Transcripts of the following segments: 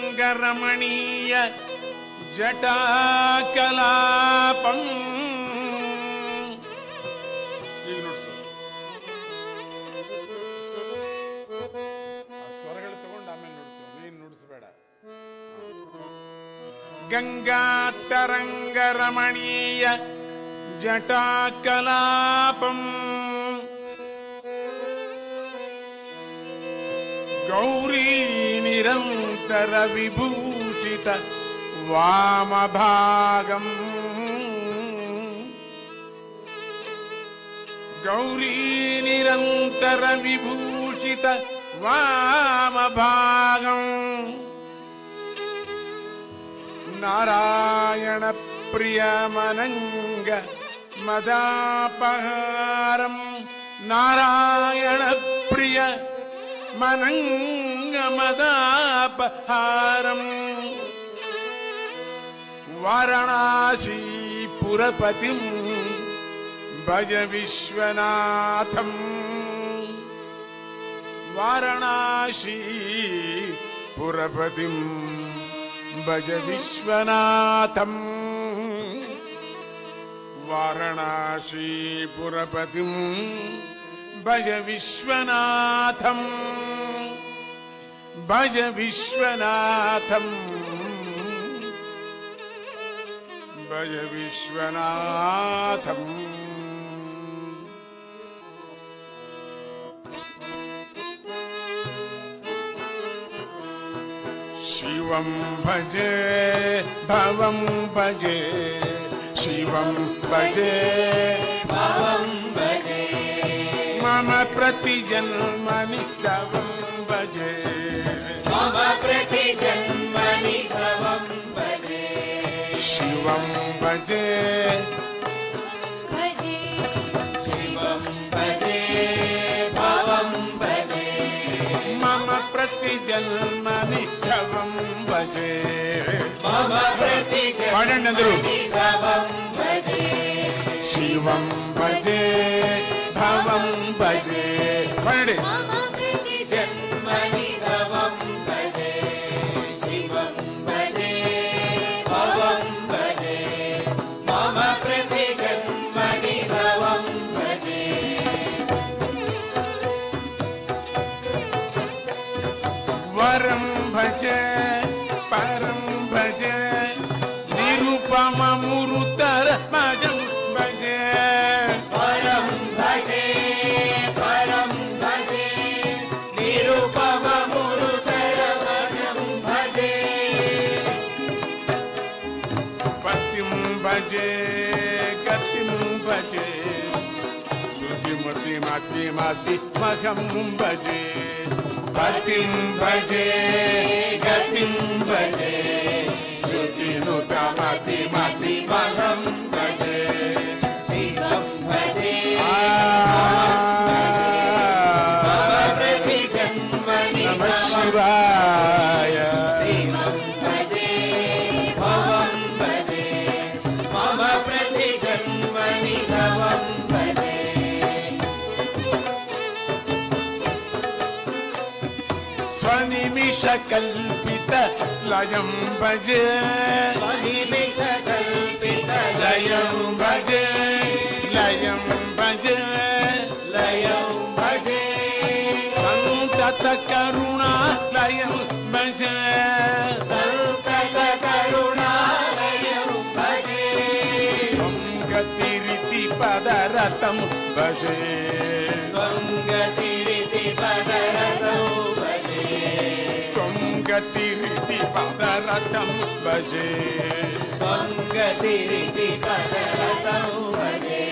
गंगांतरंगरमणीय जटाकलापम स्वरगळु तगोंಡು आमेಲೆ ನುಡಿಸು ನೀನು ನುಡಿಸಬೇಡ गंगांतरंगरमणीय जटाकलापम गौरी निरंतर विभूषित वामभागम गौरी निरंतर विभूषित वामभागम नारायण प्रियमनंग मदापहारम नारायण प्रिय मनंगमदापहारम वाराणसी पुरपतिं भज विश्वनाथम वाराणसी पुरपतिं भज विश्वनाथम वाराणसी पुरपतिं भज विश्वनाथम भज विश्वनाथम भज विश्वनाथम शिवं भजे भवं भजे शिवं भजे भवं भजे मम प्रतिजन्मनि तवं भजे मम प्रतिजन्मनि तवं भजे शिवं भजे भजे शिवं भजे भवं भजे मम प्रतिजन्मनि तवं भजे मम प्रतिजन्मनि तवं भजे शिवं भजे भवं भजे पढ़े मम प्रतिजन्मनि तवं भजे शिवं भजे भवं भजे मम प्रतिजन्मनि तवं भजे वरं भजे परं भजे निरुपममुरुतर भजं भजे परं भजे परं भजे निरुपममुरुतर भजं भजे पतिं भजे गतिं भजे श्रुतिमति मति मति मघं भजे पतिं भजे गतिं भजे श्रुतिनुत मति मति मघं भजे शिवं भजे नमः शिवाय शिवं भजे भवं भजे मम प्रतिजन्मनि तवं भजे स्वनिमिषकल्पित लयं भजे स्वनिमिषकल्पित लयं भजे लयं भजे लयं भजे संतत करुणा लयं भजे संतत करुणालयं भजे त्वं गतिरिति पदरतं भजे त्वं गतिरिति पदरतं भजे त्वं गतिरिति पदरतं भजे त्वं गतिरिति पदरतं भजे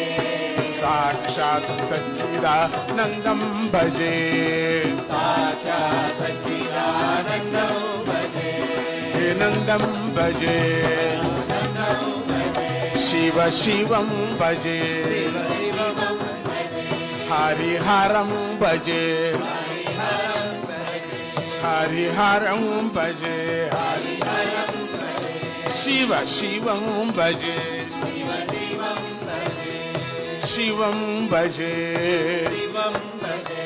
साक्षात् सच्चिदानन्दं भजे साक्षात् सच्चिदानन्दं भजे नन्दं भजे नन्दं भजे शिव शिवं भजे शिवं भजे हरिहरं भजे हरिहरं भजे हरिहरं भजे हरिहरं भजे शिव शिवं भजे शिव शिवं भजे शिवं भजे शिवं भजे